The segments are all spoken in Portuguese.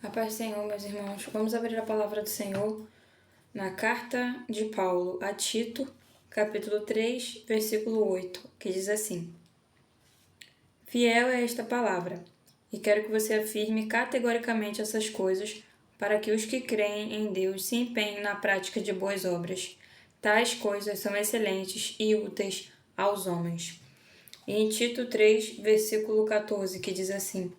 A paz do Senhor, meus irmãos. Vamos abrir a palavra do Senhor na carta de Paulo a Tito, capítulo 3, versículo 8, que diz assim: Fiel é esta palavra, e quero que você afirme categoricamente essas coisas, para que os que creem em Deus se empenhem na prática de boas obras. Tais coisas são excelentes e úteis aos homens. E em Tito 3, versículo 14, que diz assim: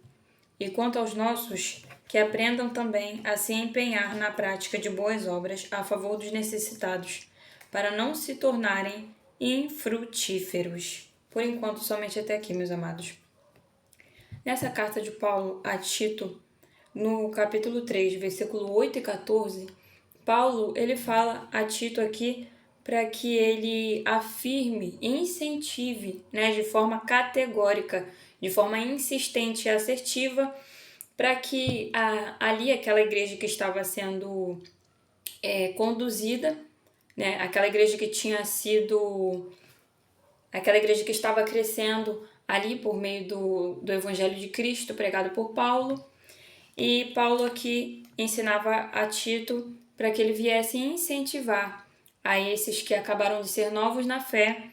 E quanto aos nossos, que aprendam também a se empenhar na prática de boas obras a favor dos necessitados, para não se tornarem infrutíferos. Por enquanto, somente até aqui, meus amados. Nessa carta de Paulo a Tito, no capítulo 3, versículo 8 e 14, Paulo ele fala a Tito aqui para que ele afirme, incentive, de forma categórica, de forma insistente e assertiva, para que ali aquela igreja que estava sendo conduzida, aquela igreja que tinha sido, aquela igreja que estava crescendo ali por meio do Evangelho de Cristo pregado por Paulo, e Paulo aqui ensinava a Tito para que ele viesse incentivar a esses que acabaram de ser novos na fé,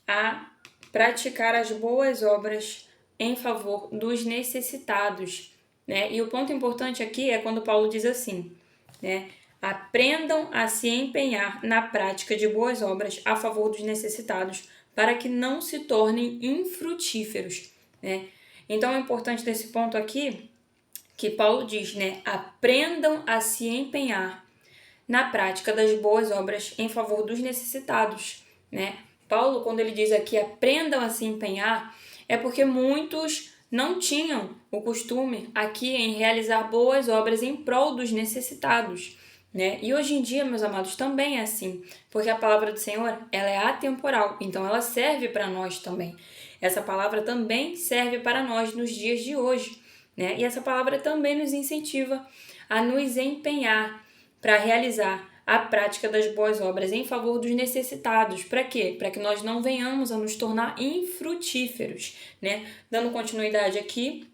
a praticar as boas obras em favor dos necessitados, E o ponto importante aqui é quando Paulo diz assim, aprendam a se empenhar na prática de boas obras a favor dos necessitados, para que não se tornem infrutíferos, Então é importante desse ponto aqui que Paulo diz, aprendam a se empenhar na prática das boas obras em favor dos necessitados, Paulo, quando ele diz aqui aprendam a se empenhar, é porque muitos não tinham o costume aqui em realizar boas obras em prol dos necessitados, E hoje em dia, meus amados, também é assim, porque a palavra do Senhor, ela é atemporal, então ela serve para nós também. Essa palavra também serve para nós nos dias de hoje, E essa palavra também nos incentiva a nos empenhar para realizar a prática das boas obras em favor dos necessitados. Para quê? Para que nós não venhamos a nos tornar infrutíferos, Dando continuidade aqui,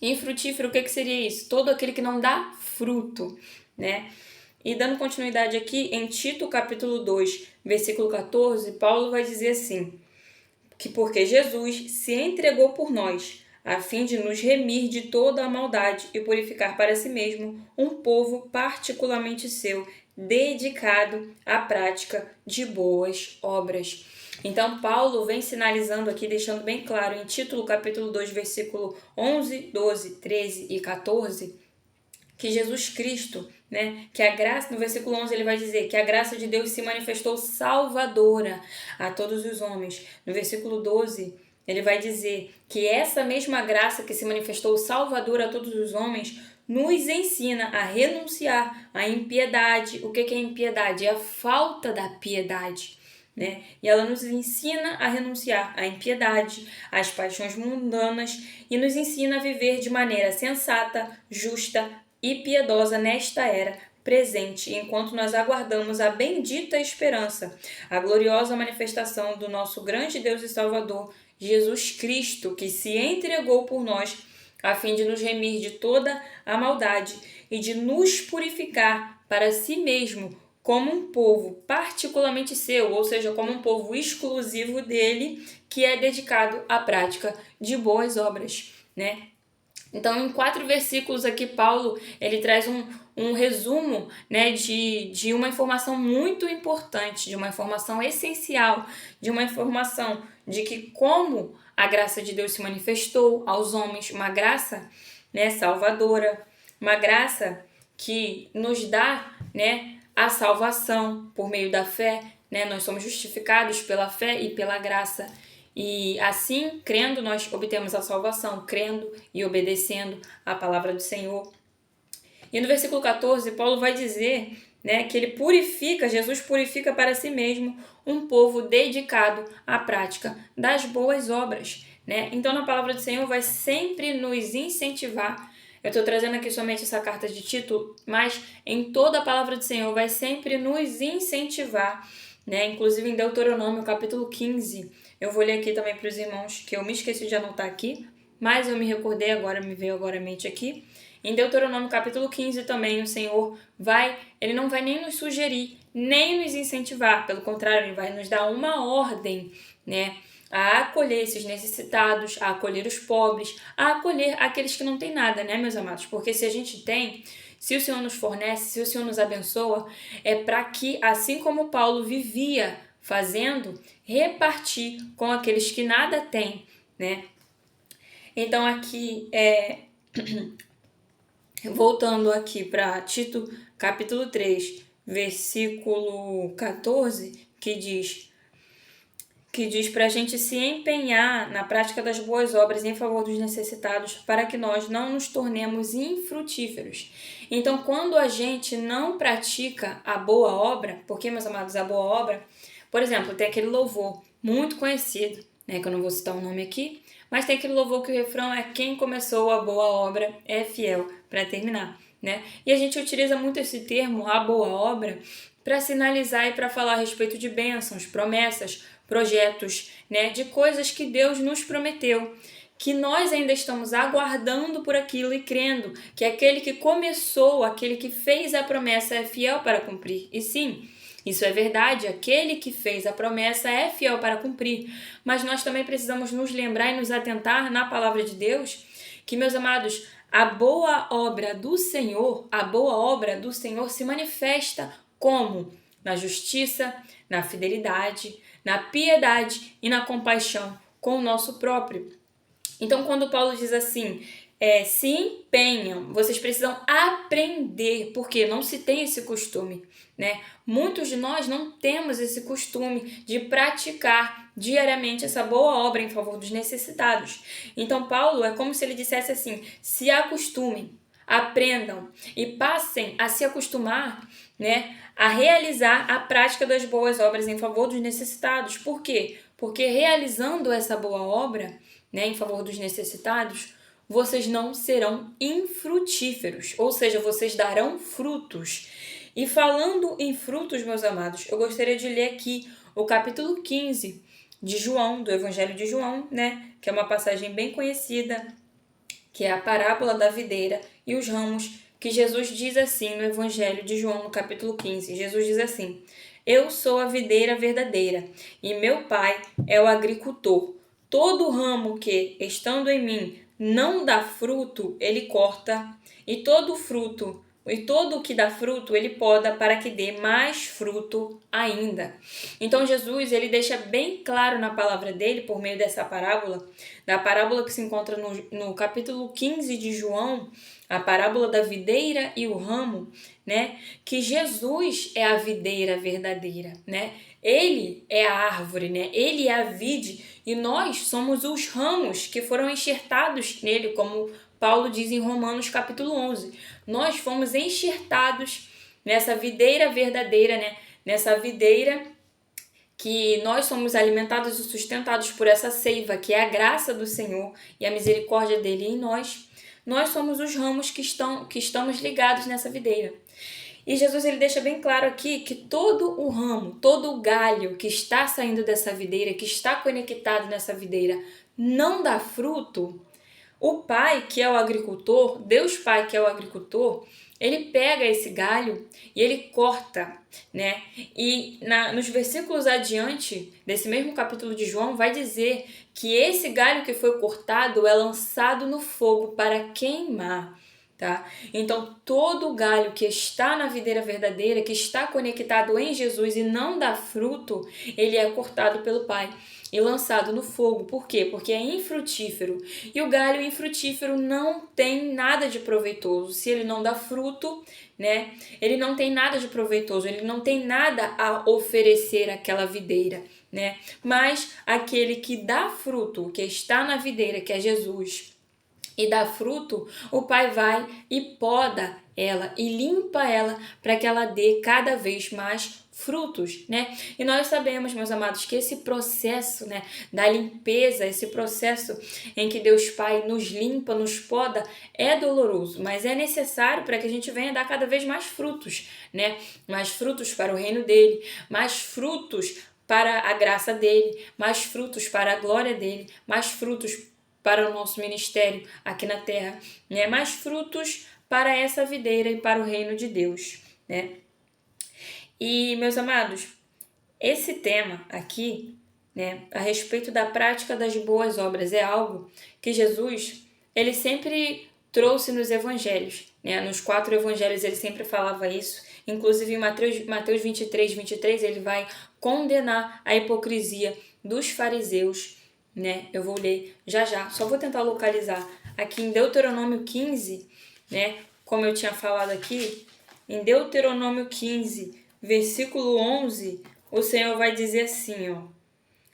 infrutífero, o que seria isso? Todo aquele que não dá fruto, E dando continuidade aqui, em Tito capítulo 2, versículo 14, Paulo vai dizer assim, que porque Jesus se entregou por nós, a fim de nos remir de toda a maldade e purificar para si mesmo um povo particularmente seu, dedicado à prática de boas obras. Então, Paulo vem sinalizando aqui, deixando bem claro em Tito capítulo 2, versículo 11, 12, 13 e 14, que Jesus Cristo, que a graça, no versículo 11 ele vai dizer que a graça de Deus se manifestou salvadora a todos os homens. No versículo 12, ele vai dizer que essa mesma graça que se manifestou salvadora a todos os homens nos ensina a renunciar à impiedade. O que é impiedade? É a falta da piedade. E ela nos ensina a renunciar à impiedade, às paixões mundanas e nos ensina a viver de maneira sensata, justa e piedosa nesta era presente, enquanto nós aguardamos a bendita esperança, a gloriosa manifestação do nosso grande Deus e Salvador, Jesus Cristo, que se entregou por nós a fim de nos remir de toda a maldade e de nos purificar para si mesmo como um povo particularmente seu, ou seja, como um povo exclusivo dele, que é dedicado à prática de boas obras, Então, em 4 versículos aqui, Paulo ele traz um resumo, de uma informação muito importante, de uma informação essencial, de uma informação de que como a graça de Deus se manifestou aos homens, uma graça, salvadora, uma graça que nos dá, a salvação por meio da fé, Nós somos justificados pela fé e pela graça. E assim, crendo, nós obtemos a salvação, crendo e obedecendo a palavra do Senhor. E no versículo 14, Paulo vai dizer, que ele purifica, Jesus purifica para si mesmo um povo dedicado à prática das boas obras, Então, na palavra do Senhor vai sempre nos incentivar. Eu estou trazendo aqui somente essa carta de Tito, mas em toda a palavra do Senhor vai sempre nos incentivar, Inclusive em Deuteronômio, capítulo 15, eu vou ler aqui também para os irmãos, que eu me esqueci de anotar aqui, mas eu me recordei agora, me veio agora à mente aqui. Em Deuteronômio capítulo 15 também, o Senhor ele não vai nem nos sugerir, nem nos incentivar, pelo contrário, ele vai nos dar uma ordem, né? A acolher esses necessitados, a acolher os pobres, a acolher aqueles que não têm nada, né, meus amados? Porque se a gente tem, se o Senhor nos fornece, se o Senhor nos abençoa, é para que, assim como Paulo vivia fazendo, repartir com aqueles que nada têm, né? Então aqui, voltando aqui para Tito capítulo 3, versículo 14, que diz para a gente se empenhar na prática das boas obras em favor dos necessitados, para que nós não nos tornemos infrutíferos. Então, quando a gente não pratica a boa obra, porque, meus amados, a boa obra, por exemplo, tem aquele louvor muito conhecido, né, que eu não vou citar o nome aqui, mas tem aquele louvor que o refrão é: quem começou a boa obra é fiel para terminar, né? E a gente utiliza muito esse termo, a boa obra, para sinalizar e para falar a respeito de bênçãos, promessas, projetos, né, de coisas que Deus nos prometeu, que nós ainda estamos aguardando por aquilo e crendo que aquele que começou, aquele que fez a promessa é fiel para cumprir. E sim, isso é verdade, aquele que fez a promessa é fiel para cumprir, mas nós também precisamos nos lembrar e nos atentar na palavra de Deus que, meus amados, a boa obra do Senhor se manifesta como? Na justiça, na fidelidade, na piedade e na compaixão com o nosso próprio. Então, quando Paulo diz assim, se empenham, vocês precisam aprender, porque não se tem esse costume, né? Muitos de nós não temos esse costume de praticar diariamente essa boa obra em favor dos necessitados. Então, Paulo é como se ele dissesse assim: se acostumem, aprendam e passem a se acostumar, né, a realizar a prática das boas obras em favor dos necessitados. Por quê? Porque realizando essa boa obra, né, em favor dos necessitados, vocês não serão infrutíferos, ou seja, vocês darão frutos. E falando em frutos, meus amados, eu gostaria de ler aqui o capítulo 15 de João, do Evangelho de João, né, que é uma passagem bem conhecida, que é a parábola da videira e os ramos, que Jesus diz assim no Evangelho de João, no capítulo 15. Jesus diz assim: eu sou a videira verdadeira e meu pai é o agricultor. Todo ramo que, estando em mim, não dá fruto, ele corta, e todo o que dá fruto, ele poda para que dê mais fruto ainda. Então Jesus, ele deixa bem claro na palavra dele, por meio dessa parábola, da parábola que se encontra no capítulo 15 de João, a parábola da videira e o ramo, né? Que Jesus é a videira verdadeira, né? Ele é a árvore, né? Ele é a vide e nós somos os ramos que foram enxertados nele, como Paulo diz em Romanos capítulo 11. Nós fomos enxertados nessa videira verdadeira, né? Nessa videira que nós somos alimentados e sustentados por essa seiva, que é a graça do Senhor e a misericórdia dele em nós. Nós somos os ramos que estamos ligados nessa videira. E Jesus, ele deixa bem claro aqui que todo o ramo, todo o galho que está saindo dessa videira, que está conectado nessa videira, não dá fruto. O Pai, que é o agricultor, Deus Pai, que é o agricultor, ele pega esse galho e ele corta, né? E nos versículos adiante desse mesmo capítulo de João vai dizer que esse galho que foi cortado é lançado no fogo para queimar. Tá? Então, todo galho que está na videira verdadeira, que está conectado em Jesus e não dá fruto, ele é cortado pelo Pai e lançado no fogo. Por quê? Porque é infrutífero. E o galho infrutífero não tem nada de proveitoso. Se ele não dá fruto, né? Ele não tem nada de proveitoso, ele não tem nada a oferecer àquela videira, né? Mas aquele que dá fruto, que está na videira, que é Jesus, e dá fruto, o Pai vai e poda ela e limpa ela para que ela dê cada vez mais frutos, né? E nós sabemos, meus amados, que esse processo, né, da limpeza, esse processo em que Deus Pai nos limpa, nos poda, é doloroso, mas é necessário para que a gente venha dar cada vez mais frutos, né? Mais frutos para o reino dele, mais frutos para a graça dele, mais frutos para a glória dele, mais frutos para o nosso ministério aqui na terra, né? Mais frutos para essa videira e para o reino de Deus, né? E, meus amados, esse tema aqui, né, a respeito da prática das boas obras, é algo que Jesus, ele sempre trouxe nos evangelhos, né? Nos 4 evangelhos ele sempre falava isso. Inclusive em Mateus 23, ele vai condenar a hipocrisia dos fariseus, né? Eu vou ler já, só vou tentar localizar aqui em Deuteronômio 15, né? Como eu tinha falado aqui, em Deuteronômio 15, versículo 11, o Senhor vai dizer assim, ó: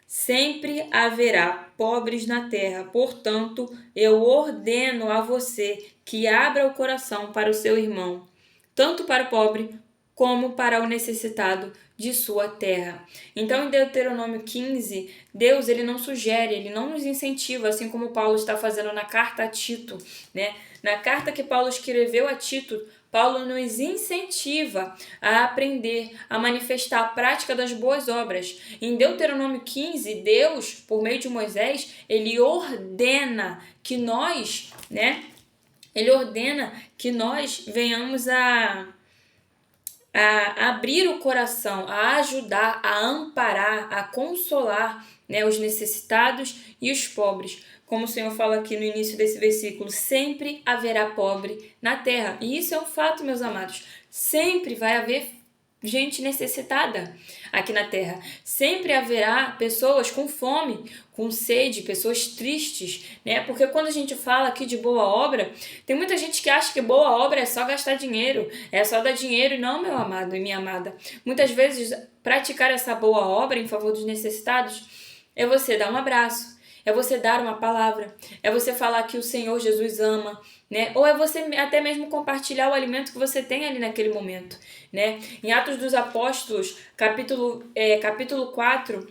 sempre haverá pobres na terra, portanto, eu ordeno a você que abra o coração para o seu irmão, tanto para o pobre como para o necessitado de sua terra. Então, em Deuteronômio 15, Deus ele não sugere, ele não nos incentiva, assim como Paulo está fazendo na carta a Tito, né? Na carta que Paulo escreveu a Tito, Paulo nos incentiva a aprender, a manifestar a prática das boas obras. Em Deuteronômio 15, Deus, por meio de Moisés, ele ordena que nós, né? Ele ordena que nós venhamos a abrir o coração, a ajudar, a amparar, a consolar, né, os necessitados e os pobres. Como o Senhor fala aqui no início desse versículo, sempre haverá pobre na terra. E isso é um fato, meus amados. Sempre vai haver gente necessitada aqui na terra. Sempre haverá pessoas com fome, com sede, pessoas tristes, né? Porque quando a gente fala aqui de boa obra, tem muita gente que acha que boa obra é só gastar dinheiro, é só dar dinheiro. E não, meu amado e minha amada. Muitas vezes, praticar essa boa obra em favor dos necessitados é você dar um abraço, é você dar uma palavra, é você falar que o Senhor Jesus ama, né? Ou é você até mesmo compartilhar o alimento que você tem ali naquele momento, né? Em Atos dos Apóstolos, capítulo 4,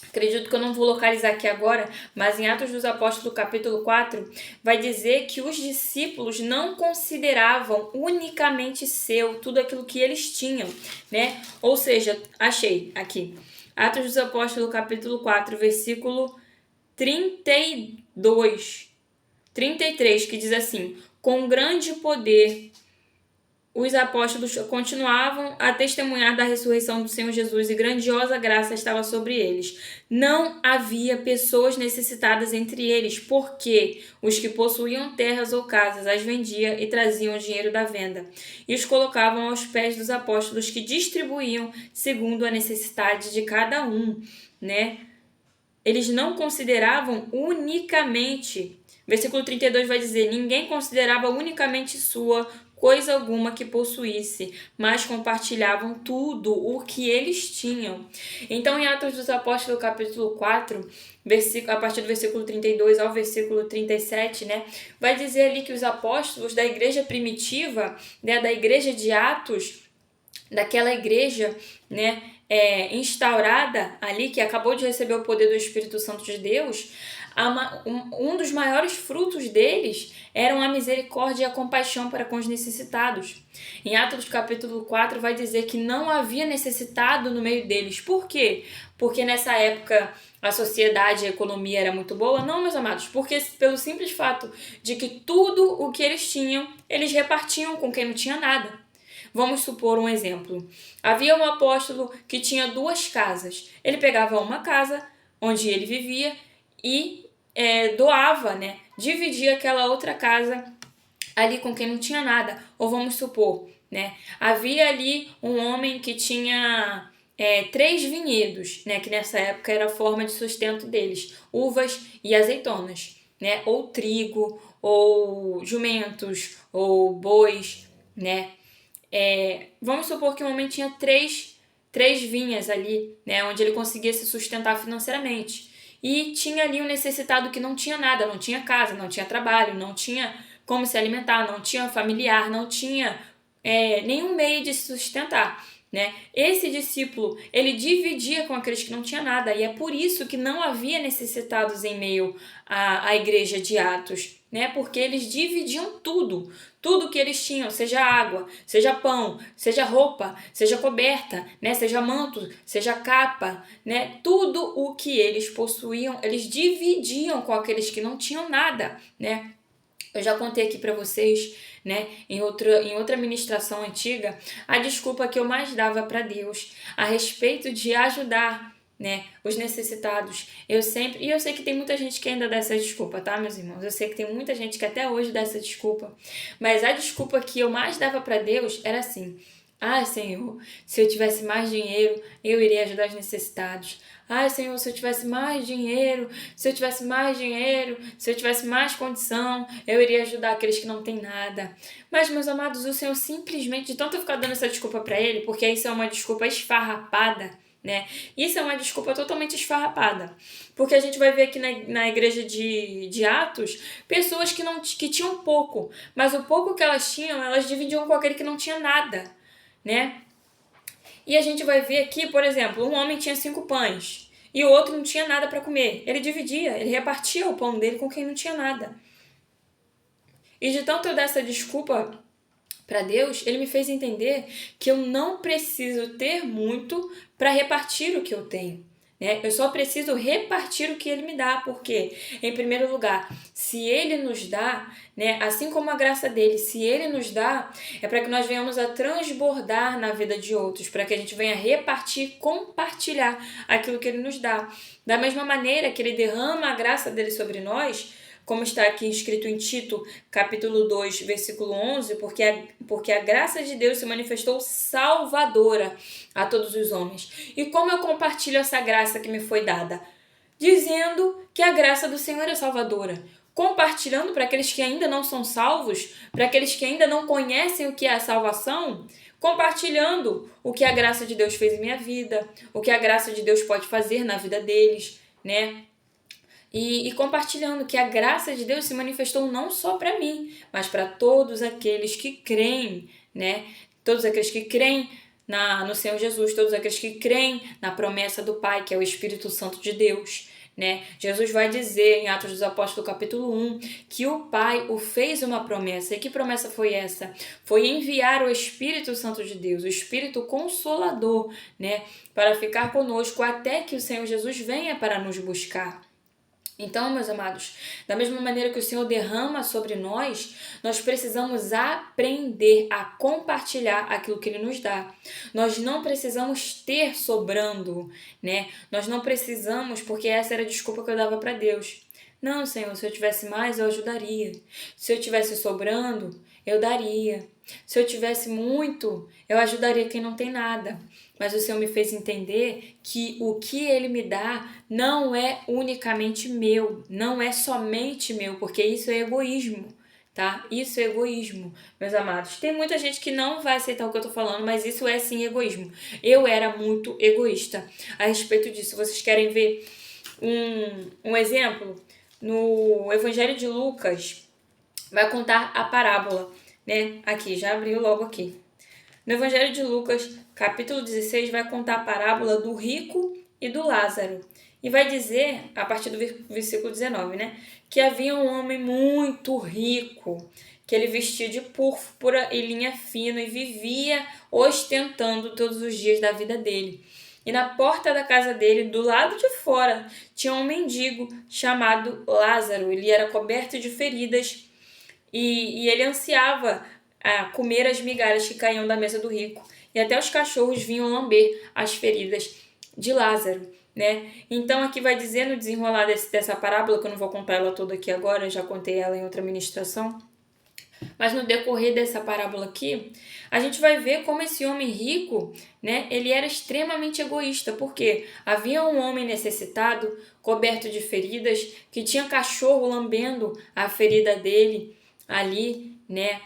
acredito que eu não vou localizar aqui agora, mas em Atos dos Apóstolos, capítulo 4, vai dizer que os discípulos não consideravam unicamente seu tudo aquilo que eles tinham, né? Ou seja, achei aqui, Atos dos Apóstolos, capítulo 4, versículo 33, que diz assim: com grande poder os apóstolos continuavam a testemunhar da ressurreição do Senhor Jesus e grandiosa graça estava sobre eles. Não havia pessoas necessitadas entre eles, porque os que possuíam terras ou casas as vendiam e traziam o dinheiro da venda e os colocavam aos pés dos apóstolos, que distribuíam segundo a necessidade de cada um, né? Eles não consideravam unicamente, versículo 32 vai dizer, ninguém considerava unicamente sua coisa alguma que possuísse, mas compartilhavam tudo o que eles tinham. Então, em Atos dos Apóstolos, capítulo 4, a partir do versículo 32 ao versículo 37, né, vai dizer ali que os apóstolos da igreja primitiva, né, da igreja de Atos, daquela igreja, né, instaurada ali, que acabou de receber o poder do Espírito Santo de Deus, um dos maiores frutos deles eram a misericórdia e a compaixão para com os necessitados. Em Atos capítulo 4 vai dizer que não havia necessitado no meio deles. Por quê? Porque nessa época a sociedade e a economia era muito boa? Não, meus amados, porque pelo simples fato de que tudo o que eles tinham, eles repartiam com quem não tinha nada. Vamos supor um exemplo. Havia um apóstolo que tinha 2 casas. Ele pegava uma casa onde ele vivia e doava, né? Dividia aquela outra casa ali com quem não tinha nada. Ou vamos supor, né? Havia ali um homem que tinha 3 vinhedos, né? Que nessa época era a forma de sustento deles. Uvas e azeitonas, né? Ou trigo, ou jumentos, ou bois, né? Vamos supor que um homem tinha três vinhas ali, né, onde ele conseguia se sustentar financeiramente. E tinha ali um necessitado que não tinha nada, não tinha casa, não tinha trabalho, não tinha como se alimentar, não tinha familiar, não tinha nenhum meio de se sustentar, né? Esse discípulo, ele dividia com aqueles que não tinham nada, e é por isso que não havia necessitados em meio à igreja de Atos, né? Porque eles dividiam tudo, tudo que eles tinham, seja água, seja pão, seja roupa, seja coberta, né? Seja manto, seja capa, né? Tudo o que eles possuíam, eles dividiam com aqueles que não tinham nada, né? Eu já contei aqui para vocês, né, em outra ministração antiga, a desculpa que eu mais dava para Deus a respeito de ajudar, né, os necessitados. Eu sei que tem muita gente que ainda dá essa desculpa, tá, meus irmãos? Eu sei que tem muita gente que até hoje dá essa desculpa, mas a desculpa que eu mais dava para Deus era assim: ah, Senhor, se eu tivesse mais dinheiro, eu iria ajudar os necessitados. Ai, Senhor, se eu tivesse mais dinheiro, se eu tivesse mais dinheiro, se eu tivesse mais condição, eu iria ajudar aqueles que não têm nada. Mas, meus amados, o Senhor simplesmente, de tanto eu ficar dando essa desculpa para Ele, porque isso é uma desculpa esfarrapada, né? Isso é uma desculpa totalmente esfarrapada. Porque a gente vai ver aqui na igreja de Atos, pessoas que tinham pouco, mas o pouco que elas tinham, elas dividiam com aquele que não tinha nada, né? E a gente vai ver aqui, por exemplo, um homem tinha 5 pães e o outro não tinha nada para comer. Ele dividia, ele repartia o pão dele com quem não tinha nada. E de tanto eu dar essa desculpa para Deus, ele me fez entender que eu não preciso ter muito para repartir o que eu tenho. Né? Eu só preciso repartir o que Ele me dá, porque, em primeiro lugar, se Ele nos dá, né, assim como a graça dele, se Ele nos dá, é para que nós venhamos a transbordar na vida de outros, para que a gente venha repartir, compartilhar aquilo que Ele nos dá. Da mesma maneira que Ele derrama a graça dele sobre nós, como está aqui escrito em Tito, capítulo 2, versículo 11, porque a graça de Deus se manifestou salvadora a todos os homens. E como eu compartilho essa graça que me foi dada? Dizendo que a graça do Senhor é salvadora. Compartilhando para aqueles que ainda não são salvos, para aqueles que ainda não conhecem o que é a salvação, compartilhando o que a graça de Deus fez em minha vida, o que a graça de Deus pode fazer na vida deles, né? E compartilhando que a graça de Deus se manifestou não só para mim, mas para todos aqueles que creem, né? Todos aqueles que creem no Senhor Jesus, todos aqueles que creem na promessa do Pai, que é o Espírito Santo de Deus, né? Jesus vai dizer em Atos dos Apóstolos, capítulo 1, que o Pai o fez uma promessa. E que promessa foi essa? Foi enviar o Espírito Santo de Deus, o Espírito Consolador, né? Para ficar conosco até que o Senhor Jesus venha para nos buscar. Então, meus amados, da mesma maneira que o Senhor derrama sobre nós, nós precisamos aprender a compartilhar aquilo que Ele nos dá. Nós não precisamos ter sobrando, né? Nós não precisamos, porque essa era a desculpa que eu dava para Deus. Não, Senhor, se eu tivesse mais, eu ajudaria. Se eu tivesse sobrando, eu daria. Se eu tivesse muito, eu ajudaria quem não tem nada. Mas o Senhor me fez entender que o que Ele me dá não é unicamente meu, não é somente meu, porque isso é egoísmo, tá? Isso é egoísmo, meus amados. Tem muita gente que não vai aceitar o que eu tô falando, mas isso é sim egoísmo. Eu era muito egoísta a respeito disso. Vocês querem ver um exemplo? No Evangelho de Lucas, vai contar a parábola, né? Aqui, já abriu logo aqui. No Evangelho de Lucas, capítulo 16, vai contar a parábola do rico e do Lázaro. E vai dizer, a partir do versículo 19, né? Que havia um homem muito rico, que ele vestia de púrpura e linha fina e vivia ostentando todos os dias da vida dele. E na porta da casa dele, do lado de fora, tinha um mendigo chamado Lázaro. Ele era coberto de feridas e ele ansiava a comer as migalhas que caíam da mesa do rico. E até os cachorros vinham lamber as feridas de Lázaro, né? Então aqui vai dizer no desenrolar dessa parábola, que eu não vou contar ela toda aqui agora, já contei ela em outra ministração. Mas no decorrer dessa parábola aqui, a gente vai ver como esse homem rico, né, ele era extremamente egoísta, porque havia um homem necessitado, coberto de feridas, que tinha cachorro lambendo a ferida dele ali, né,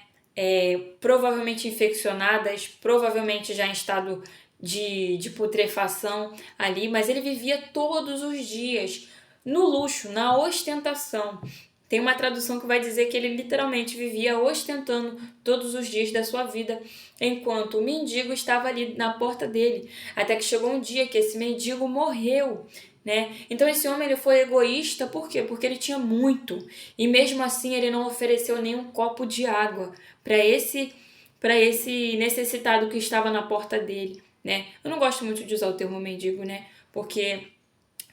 provavelmente infeccionadas, provavelmente já em estado de putrefação ali, mas ele vivia todos os dias no luxo, na ostentação. Tem uma tradução que vai dizer que ele literalmente vivia ostentando todos os dias da sua vida, enquanto o mendigo estava ali na porta dele, até que chegou um dia que esse mendigo morreu, né? Então esse homem ele foi egoísta, por quê? Porque ele tinha muito, e mesmo assim ele não ofereceu nenhum copo de água para esse necessitado que estava na porta dele, né? Eu não gosto muito de usar o termo mendigo, né? Porque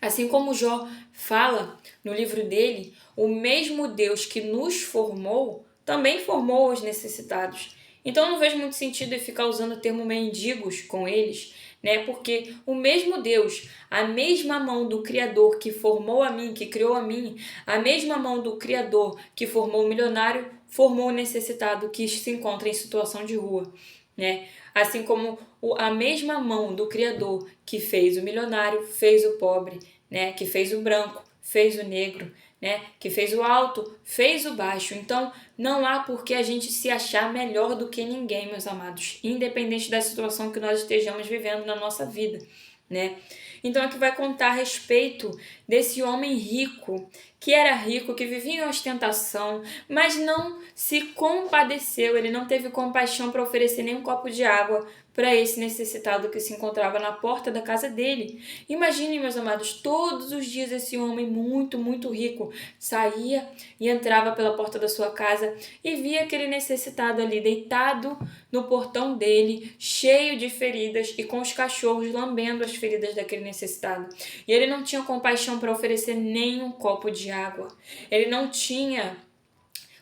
assim como Jó fala no livro dele, o mesmo Deus que nos formou também formou os necessitados. Então eu não vejo muito sentido em ficar usando o termo mendigos com eles, né? Porque o mesmo Deus, a mesma mão do Criador que formou a mim, que criou a mim, a mesma mão do Criador que formou o milionário, formou o necessitado que se encontra em situação de rua, né? Assim como a mesma mão do Criador que fez o milionário, fez o pobre, né? Que fez o branco, fez o negro, né? Que fez o alto, fez o baixo. Então, não há por que a gente se achar melhor do que ninguém, meus amados, independente da situação que nós estejamos vivendo na nossa vida, né? Então, aqui vai contar a respeito desse homem rico, que era rico, que vivia em ostentação, mas não se compadeceu, ele não teve compaixão para oferecer nem um copo de água para esse necessitado que se encontrava na porta da casa dele. Imaginem, meus amados, todos os dias esse homem muito, muito rico saía e entrava pela porta da sua casa e via aquele necessitado ali deitado no portão dele, cheio de feridas e com os cachorros lambendo as feridas daquele necessitado. E ele não tinha compaixão para oferecer nem um copo de água. Ele não tinha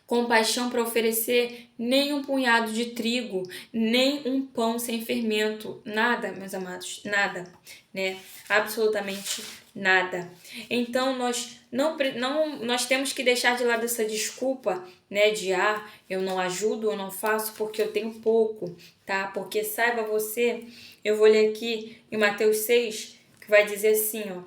compaixão para oferecer nem um punhado de trigo, nem um pão sem fermento, nada, meus amados, nada, né? Absolutamente nada. Então nós temos que deixar de lado essa desculpa, né, de eu não ajudo, eu não faço porque eu tenho pouco, tá? Porque saiba você, eu vou ler aqui em Mateus 6, que vai dizer assim, ó,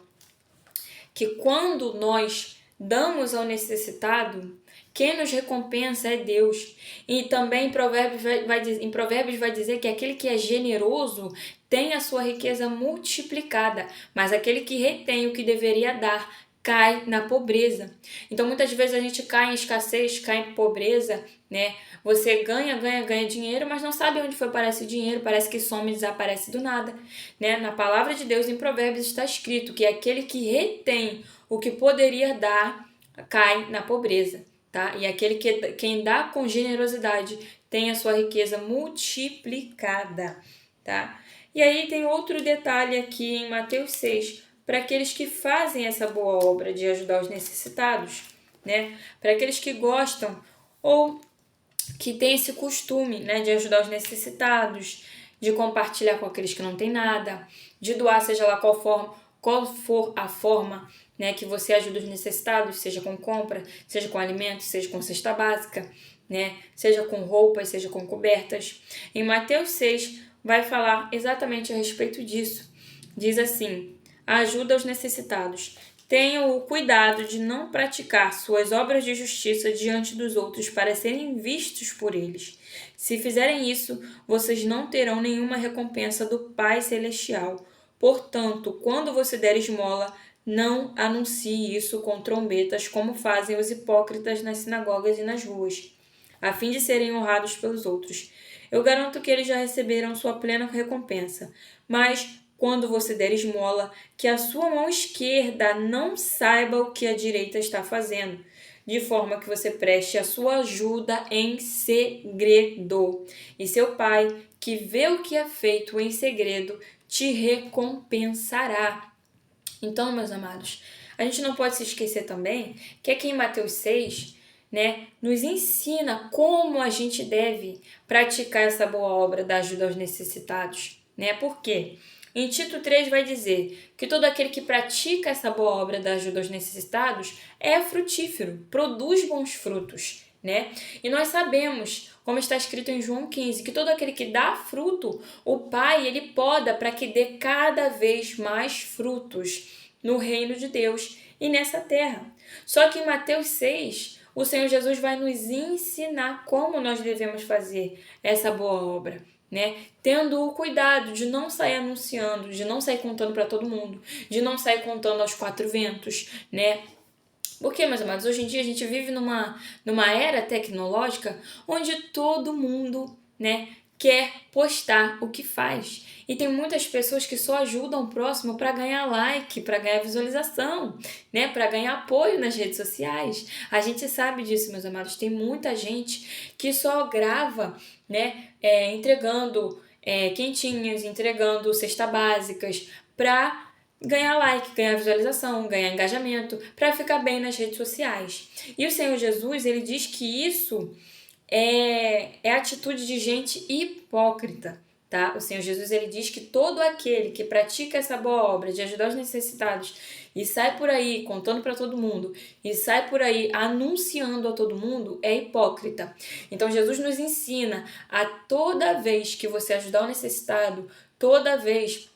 que quando nós damos ao necessitado, quem nos recompensa é Deus. E também em Provérbios vai dizer que aquele que é generoso tem a sua riqueza multiplicada, mas aquele que retém o que deveria dar cai na pobreza. Então muitas vezes a gente cai em escassez, cai em pobreza, né? Você ganha dinheiro, mas não sabe onde foi parar esse dinheiro, parece que some e desaparece do nada, né? Na palavra de Deus, em Provérbios, está escrito que aquele que retém o que poderia dar cai na pobreza, tá? E quem dá com generosidade tem a sua riqueza multiplicada, tá? E aí tem outro detalhe aqui em Mateus 6, para aqueles que fazem essa boa obra de ajudar os necessitados, né? Para aqueles que gostam ou que têm esse costume, né, de ajudar os necessitados, de compartilhar com aqueles que não têm nada, de doar, seja lá qual for a forma, né, que você ajuda os necessitados, seja com compra, seja com alimentos, seja com cesta básica, né, seja com roupas, seja com cobertas. Em Mateus 6 vai falar exatamente a respeito disso. Diz assim: ajuda aos necessitados. Tenham o cuidado de não praticar suas obras de justiça diante dos outros para serem vistos por eles. Se fizerem isso, vocês não terão nenhuma recompensa do Pai Celestial. Portanto, quando você der esmola, não anuncie isso com trombetas, como fazem os hipócritas nas sinagogas e nas ruas, a fim de serem honrados pelos outros. Eu garanto que eles já receberam sua plena recompensa. Mas quando você der esmola, que a sua mão esquerda não saiba o que a direita está fazendo, de forma que você preste a sua ajuda em segredo. E seu pai, que vê o que é feito em segredo, te recompensará. Então, meus amados, a gente não pode se esquecer também que aqui em Mateus 6, né, nos ensina como a gente deve praticar essa boa obra da ajuda aos necessitados, né? Por quê? Em Tito 3 vai dizer que todo aquele que pratica essa boa obra da ajuda aos necessitados é frutífero, produz bons frutos, né? E nós sabemos, como está escrito em João 15, que todo aquele que dá fruto, o Pai, ele poda para que dê cada vez mais frutos no reino de Deus e nessa terra. Só que em Mateus 6, o Senhor Jesus vai nos ensinar como nós devemos fazer essa boa obra, né? Tendo o cuidado de não sair anunciando, de não sair contando para todo mundo, de não sair contando aos quatro ventos, né? Porque, meus amados, hoje em dia a gente vive numa era tecnológica onde todo mundo, né, quer postar o que faz. E tem muitas pessoas que só ajudam o próximo para ganhar like, para ganhar visualização, né? Para ganhar apoio nas redes sociais. A gente sabe disso, meus amados. Tem muita gente que só grava, né? Entregando quentinhas, entregando cestas básicas para ganhar like, ganhar visualização, ganhar engajamento, para ficar bem nas redes sociais. E o Senhor Jesus, ele diz que isso é atitude de gente hipócrita, tá? O Senhor Jesus, ele diz que todo aquele que pratica essa boa obra de ajudar os necessitados e sai por aí contando para todo mundo e sai por aí anunciando a todo mundo é hipócrita. Então Jesus nos ensina a toda vez que você ajudar o necessitado, toda vez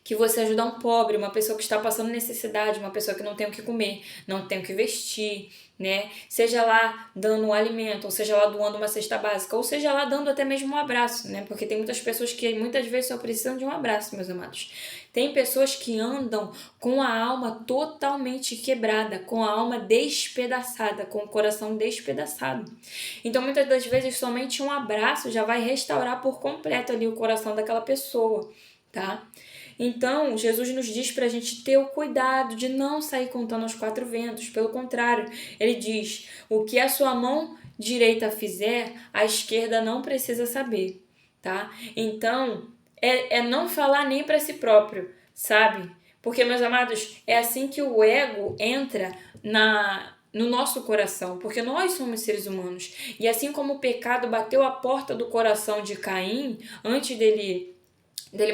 que você ajudar um pobre, uma pessoa que está passando necessidade, uma pessoa que não tem o que comer, não tem o que vestir, né? Seja lá dando um alimento, ou seja lá doando uma cesta básica, ou seja lá dando até mesmo um abraço, né? Porque tem muitas pessoas que muitas vezes só precisam de um abraço, meus amados. Tem pessoas que andam com a alma totalmente quebrada, com a alma despedaçada, com o coração despedaçado. Então, muitas das vezes, somente um abraço já vai restaurar por completo ali o coração daquela pessoa, tá? Então, Jesus nos diz para a gente ter o cuidado de não sair contando aos quatro ventos. Pelo contrário, ele diz, o que a sua mão direita fizer, a esquerda não precisa saber, tá? Então, é não falar nem para si próprio, sabe? Porque, meus amados, é assim que o ego entra no nosso coração, porque nós somos seres humanos. E assim como o pecado bateu a porta do coração de Caim, antes dele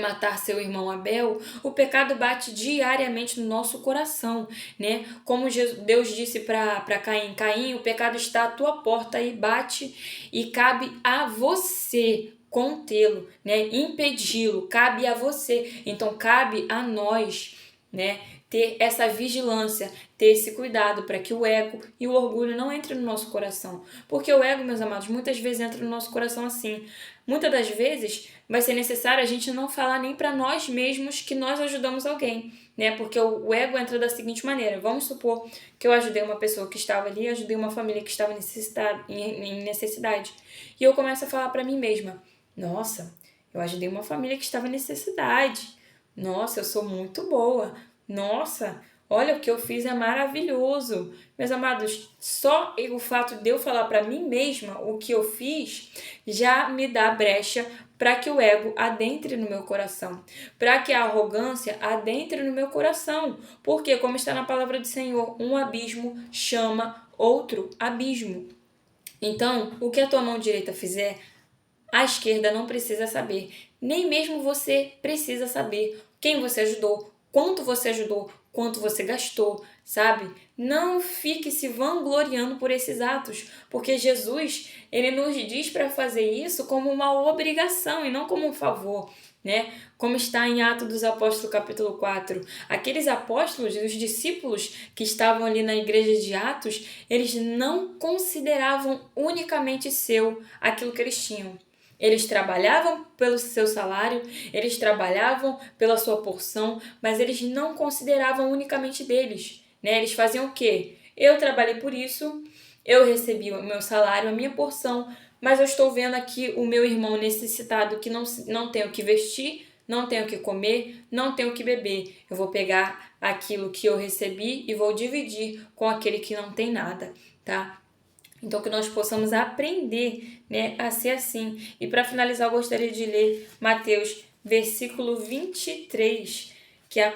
matar seu irmão Abel, o pecado bate diariamente no nosso coração, né? Como Deus disse para Caim, Caim, o pecado está à tua porta e bate e cabe a você contê-lo, né? Impedi-lo, cabe a você. Então cabe a nós, né? Ter essa vigilância, ter esse cuidado para que o ego e o orgulho não entrem no nosso coração. Porque o ego, meus amados, muitas vezes entra no nosso coração assim. Muitas das vezes vai ser necessário a gente não falar nem para nós mesmos que nós ajudamos alguém, né? Porque o ego entra da seguinte maneira. Vamos supor que eu ajudei uma pessoa que estava ali, ajudei uma família que estava em necessidade. E eu começo a falar para mim mesma, nossa, eu ajudei uma família que estava em necessidade. Nossa, eu sou muito boa. Nossa, olha, o que eu fiz é maravilhoso. Meus amados, só o fato de eu falar para mim mesma o que eu fiz já me dá brecha para que o ego adentre no meu coração, para que a arrogância adentre no meu coração. Porque, como está na palavra do Senhor, um abismo chama outro abismo. Então, o que a tua mão direita fizer, a esquerda não precisa saber. Nem mesmo você precisa saber quem você ajudou, quanto você gastou, sabe? Não fique se vangloriando por esses atos, porque Jesus, ele nos diz para fazer isso como uma obrigação e não como um favor, né? Como está em Atos dos Apóstolos, capítulo 4. Aqueles apóstolos, os discípulos que estavam ali na igreja de Atos, eles não consideravam unicamente seu aquilo que eles tinham. Eles trabalhavam pelo seu salário, eles trabalhavam pela sua porção, mas eles não consideravam unicamente deles, né? Eles faziam o quê? Eu trabalhei por isso, eu recebi o meu salário, a minha porção, mas eu estou vendo aqui o meu irmão necessitado que não tem o que vestir, não tem o que comer, não tem o que beber. Eu vou pegar aquilo que eu recebi e vou dividir com aquele que não tem nada, tá? Então, que nós possamos aprender, né, a ser assim. E para finalizar, eu gostaria de ler Mateus, versículo 23, que é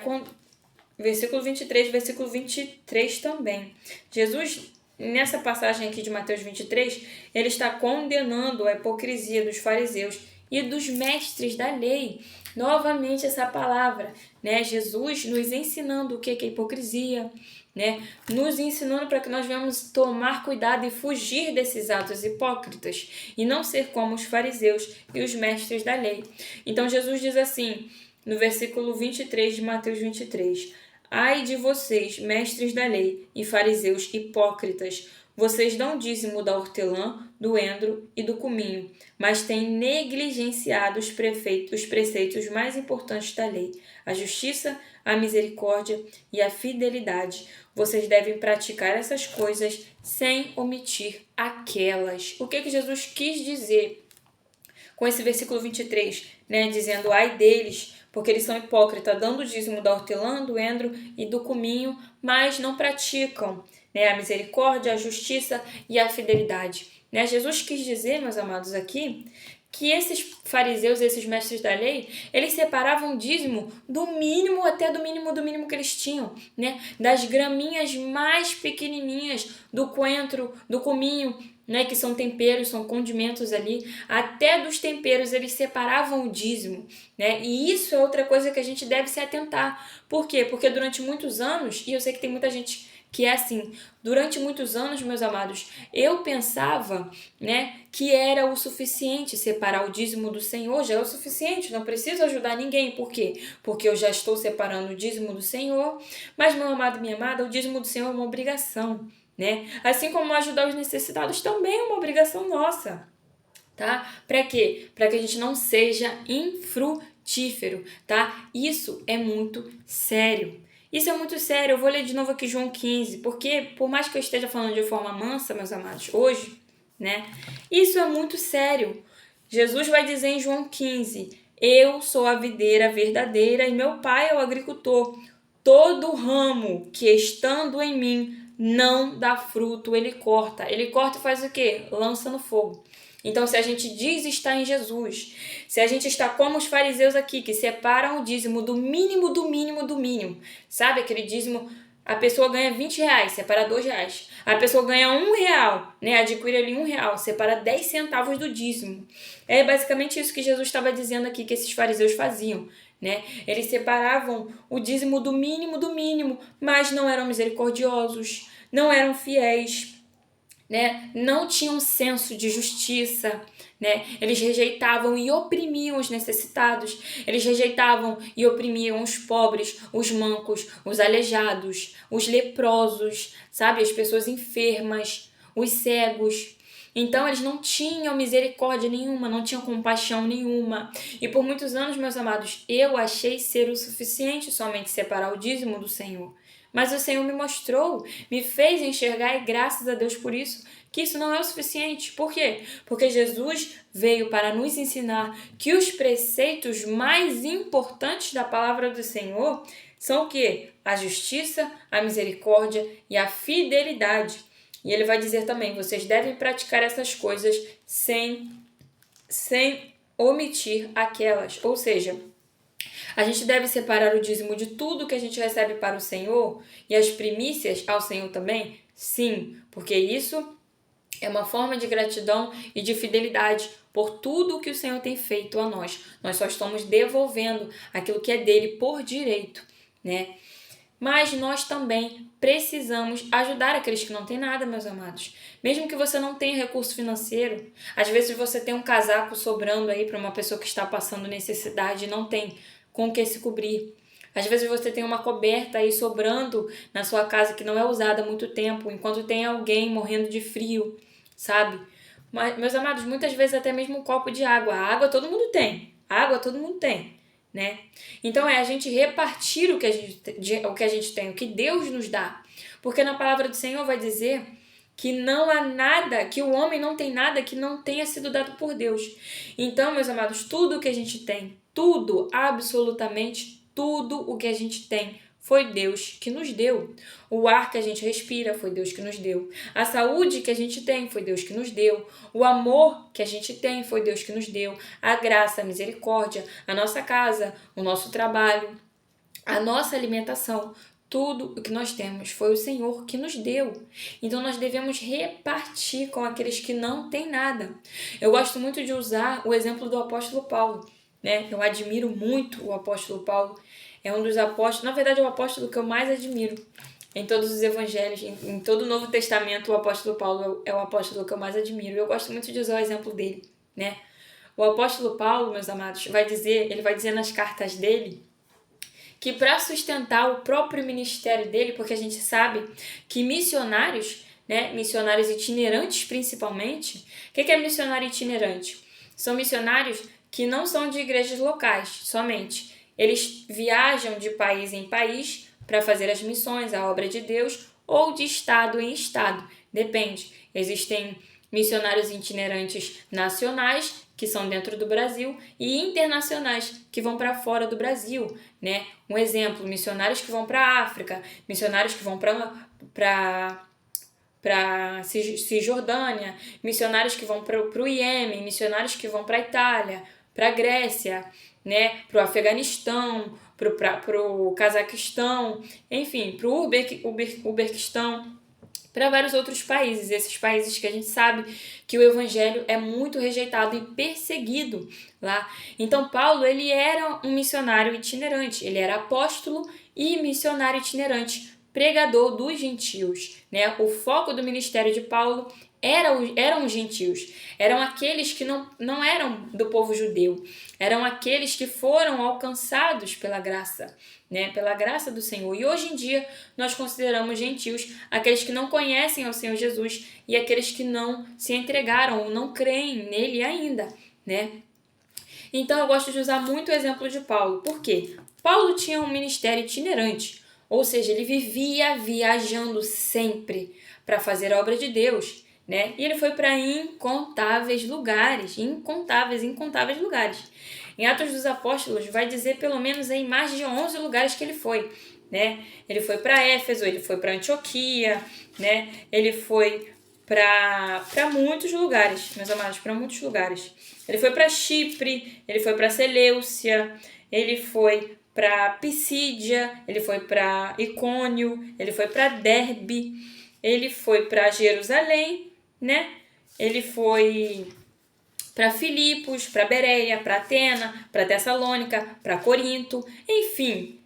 versículo 23, versículo 23 também. Jesus, nessa passagem aqui de Mateus 23, ele está condenando a hipocrisia dos fariseus e dos mestres da lei. Novamente essa palavra, né? Jesus nos ensinando o que é hipocrisia, né? Nos ensinando para que nós venhamos tomar cuidado e fugir desses atos hipócritas e não ser como os fariseus e os mestres da lei. Então Jesus diz assim, no versículo 23 de Mateus 23, ai de vocês, mestres da lei e fariseus hipócritas, vocês dão dízimo da hortelã, do endro e do cominho, mas têm negligenciado os preceitos mais importantes da lei, a justiça, a misericórdia e a fidelidade. Vocês devem praticar essas coisas sem omitir aquelas. O que Jesus quis dizer com esse versículo 23, né, dizendo ai deles, porque eles são hipócritas, dando o dízimo da hortelã, do endro e do cominho, mas não praticam, né, a misericórdia, a justiça e a fidelidade. Né? Jesus quis dizer, meus amados, aqui, que esses fariseus, esses mestres da lei, eles separavam o dízimo do mínimo até do mínimo que eles tinham, né? Das graminhas mais pequenininhas, do coentro, do cominho, né? Que são temperos, são condimentos ali, até dos temperos eles separavam o dízimo, né? E isso é outra coisa que a gente deve se atentar. Por quê? Porque durante muitos anos, e eu sei que tem muita gente que é assim, durante muitos anos, meus amados, eu pensava, né, que era o suficiente separar o dízimo do Senhor, já é o suficiente, não preciso ajudar ninguém. Por quê? Porque eu já estou separando o dízimo do Senhor, mas, meu amado e minha amada, o dízimo do Senhor é uma obrigação, né? Assim como ajudar os necessitados também é uma obrigação nossa, tá? Para quê? Para que a gente não seja infrutífero, tá? Isso é muito sério. Isso é muito sério. Eu vou ler de novo aqui João 15, porque por mais que eu esteja falando de forma mansa, meus amados, hoje, né? Isso é muito sério. Jesus vai dizer em João 15, eu sou a videira verdadeira e meu pai é o agricultor. Todo ramo que estando em mim não dá fruto, ele corta. Ele corta e faz o quê? Lança no fogo. Então, se a gente diz estar em Jesus, se a gente está como os fariseus aqui, que separam o dízimo do mínimo, do mínimo, do mínimo, sabe? Aquele dízimo, a pessoa ganha 20 reais, separa 2 reais. A pessoa ganha 1 real, né? Adquire ali 1 real, separa 10 centavos do dízimo. É basicamente isso que Jesus estava dizendo aqui, que esses fariseus faziam, né? Eles separavam o dízimo do mínimo, mas não eram misericordiosos, não eram fiéis, né? Não tinham senso de justiça, né? Eles rejeitavam e oprimiam os necessitados, eles rejeitavam e oprimiam os pobres, os mancos, os aleijados, os leprosos, sabe? As pessoas enfermas, os cegos. Então eles não tinham misericórdia nenhuma, não tinham compaixão nenhuma. E por muitos anos, meus amados, eu achei ser o suficiente somente separar o dízimo do Senhor. Mas o Senhor me mostrou, me fez enxergar, e graças a Deus por isso, que isso não é o suficiente. Por quê? Porque Jesus veio para nos ensinar que os preceitos mais importantes da palavra do Senhor são o quê? A justiça, a misericórdia e a fidelidade. E ele vai dizer também, vocês devem praticar essas coisas sem omitir aquelas. Ou seja, a gente deve separar o dízimo de tudo que a gente recebe para o Senhor e as primícias ao Senhor também? Sim, porque isso é uma forma de gratidão e de fidelidade por tudo o que o Senhor tem feito a nós. Nós só estamos devolvendo aquilo que é dele por direito, né? Mas nós também precisamos ajudar aqueles que não têm nada, meus amados. Mesmo que você não tenha recurso financeiro, às vezes você tem um casaco sobrando aí para uma pessoa que está passando necessidade e não tem com o que se cobrir. Às vezes você tem uma coberta aí sobrando na sua casa que não é usada há muito tempo, enquanto tem alguém morrendo de frio, sabe? Mas, meus amados, muitas vezes até mesmo um copo de água. A água todo mundo tem. A água todo mundo tem, né? Então é a gente repartir o que a gente tem, o que Deus nos dá. Porque na palavra do Senhor vai dizer que não há nada, que o homem não tem nada que não tenha sido dado por Deus. Então, meus amados, tudo o que a gente tem, tudo, absolutamente tudo o que a gente tem, foi Deus que nos deu. O ar que a gente respira foi Deus que nos deu. A saúde que a gente tem foi Deus que nos deu. O amor que a gente tem foi Deus que nos deu. A graça, a misericórdia, a nossa casa, o nosso trabalho, a nossa alimentação. Tudo o que nós temos foi o Senhor que nos deu. Então nós devemos repartir com aqueles que não têm nada. Eu gosto muito de usar o exemplo do apóstolo Paulo, né? Eu admiro muito o apóstolo Paulo. É um dos apóstolos, na verdade é o apóstolo que eu mais admiro em todos os evangelhos, em todo o Novo Testamento. O apóstolo Paulo é o apóstolo que eu mais admiro. Eu gosto muito de usar o exemplo dele, né? O apóstolo Paulo, meus amados, ele vai dizer nas cartas dele que para sustentar o próprio ministério dele, porque a gente sabe que missionários, né, missionários itinerantes principalmente, o que é missionário itinerante? São missionários que não são de igrejas locais somente. Eles viajam de país em país para fazer as missões, a obra de Deus, ou de estado em estado, depende. Existem missionários itinerantes nacionais que são dentro do Brasil, e internacionais, que vão para fora do Brasil, né? Um exemplo, missionários que vão para a África, missionários que vão para Cisjordânia, missionários que vão para o Iêmen, missionários que vão para a Itália, para a Grécia, né? Para o Afeganistão, para o Cazaquistão, enfim, para o Uzbequistão, para vários outros países, esses países que a gente sabe que o evangelho é muito rejeitado e perseguido lá. Então Paulo, ele era um missionário itinerante, ele era apóstolo e missionário itinerante, pregador dos gentios, né? O foco do ministério de Paulo eram os gentios, eram aqueles que não eram do povo judeu, eram aqueles que foram alcançados pela graça, né? Pela graça do Senhor. E hoje em dia nós consideramos gentios aqueles que não conhecem ao Senhor Jesus e aqueles que não se entregaram ou não creem nele ainda, né? Então eu gosto de usar muito o exemplo de Paulo. Por quê? Paulo tinha um ministério itinerante, ou seja, ele vivia viajando sempre para fazer a obra de Deus, né? E ele foi para incontáveis lugares, incontáveis lugares. Em Atos dos Apóstolos vai dizer pelo menos em mais de 11 lugares que ele foi, né? Ele foi para Éfeso, ele foi para Antioquia, né? Ele foi para muitos lugares, meus amados, para muitos lugares. Ele foi para Chipre, ele foi para Seleucia, ele foi para Pisídia, ele foi para Icônio, ele foi para Derbe, ele foi para Jerusalém, né? Ele foi para Filipos, para Bereia, para Atena, para Tessalônica, para Corinto, enfim.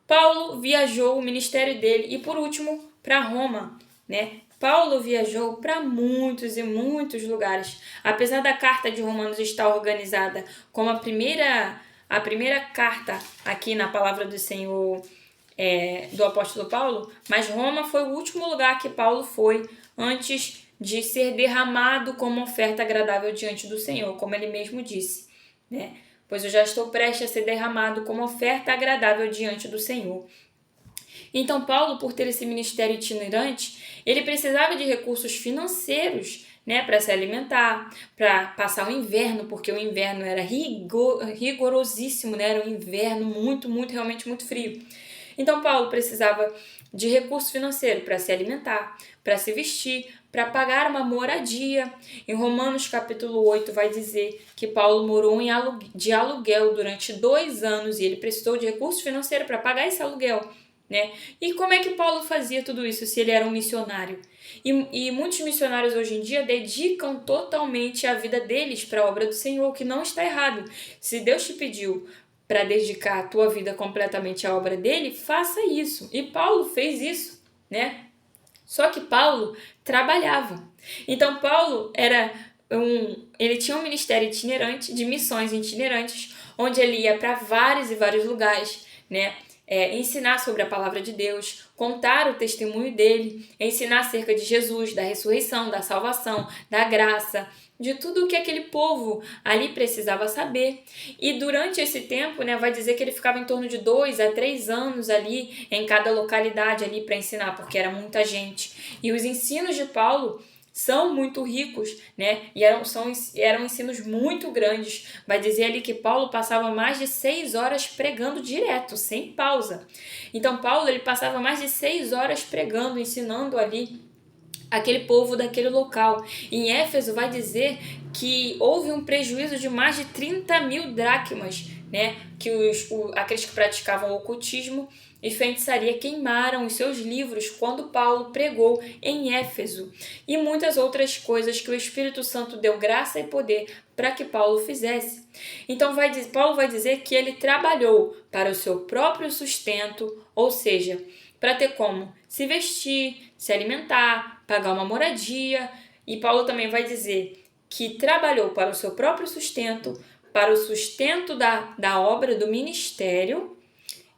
Paulo viajou o ministério dele e, por último, para Roma, né? Paulo viajou para muitos e muitos lugares. Apesar da carta de Romanos estar organizada como a primeira carta aqui na palavra do Senhor do apóstolo Paulo, mas Roma foi o último lugar que Paulo foi antes de ser derramado como oferta agradável diante do Senhor, como ele mesmo disse, né? Pois eu já estou prestes a ser derramado como oferta agradável diante do Senhor. Então Paulo, por ter esse ministério itinerante, ele precisava de recursos financeiros, né, para se alimentar, para passar o inverno, porque o inverno era rigorosíssimo, né? Era um inverno realmente muito frio. Então Paulo precisava de recurso financeiro para se alimentar, para se vestir, para pagar uma moradia. Em Romanos capítulo 8 vai dizer que Paulo morou de aluguel durante 2 anos e ele precisou de recurso financeiro para pagar esse aluguel, né? E como é que Paulo fazia tudo isso se ele era um missionário? E muitos missionários hoje em dia dedicam totalmente a vida deles para a obra do Senhor, o que não está errado. Se Deus te pediu para dedicar a tua vida completamente à obra dele, faça isso. E Paulo fez isso, né? Só que Paulo trabalhava. Então Paulo ele tinha um ministério itinerante, de missões itinerantes, onde ele ia para vários e vários lugares, né? Ensinar sobre a palavra de Deus, contar o testemunho dele, ensinar acerca de Jesus, da ressurreição, da salvação, da graça, de tudo o que aquele povo ali precisava saber. E durante esse tempo, né, vai dizer que ele ficava em torno de 2 a 3 anos ali em cada localidade ali para ensinar, porque era muita gente. E os ensinos de Paulo são muito ricos, né? E eram ensinos muito grandes. Vai dizer ali que Paulo passava mais de 6 horas pregando direto, sem pausa. Então Paulo, ele passava mais de 6 horas pregando, ensinando ali aquele povo daquele local. Em Éfeso vai dizer que houve um prejuízo de mais de 30.000 dracmas, né? Que aqueles que praticavam ocultismo e feitiçaria queimaram os seus livros quando Paulo pregou em Éfeso, e muitas outras coisas que o Espírito Santo deu graça e poder para que Paulo fizesse. Então Paulo vai dizer que ele trabalhou para o seu próprio sustento, ou seja, para ter como se vestir, se alimentar, pagar uma moradia. E Paulo também vai dizer que trabalhou para o seu próprio sustento, para o sustento da obra do ministério.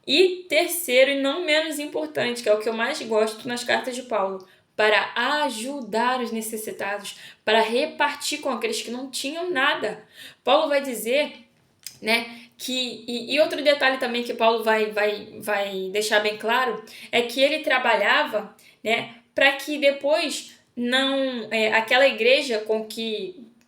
E terceiro, e não menos importante, que é o que eu mais gosto nas cartas de Paulo, para ajudar os necessitados, para repartir com aqueles que não tinham nada. Paulo vai dizer, né, e outro detalhe também que Paulo vai deixar bem claro, é que ele trabalhava, né, para que depois aquela igreja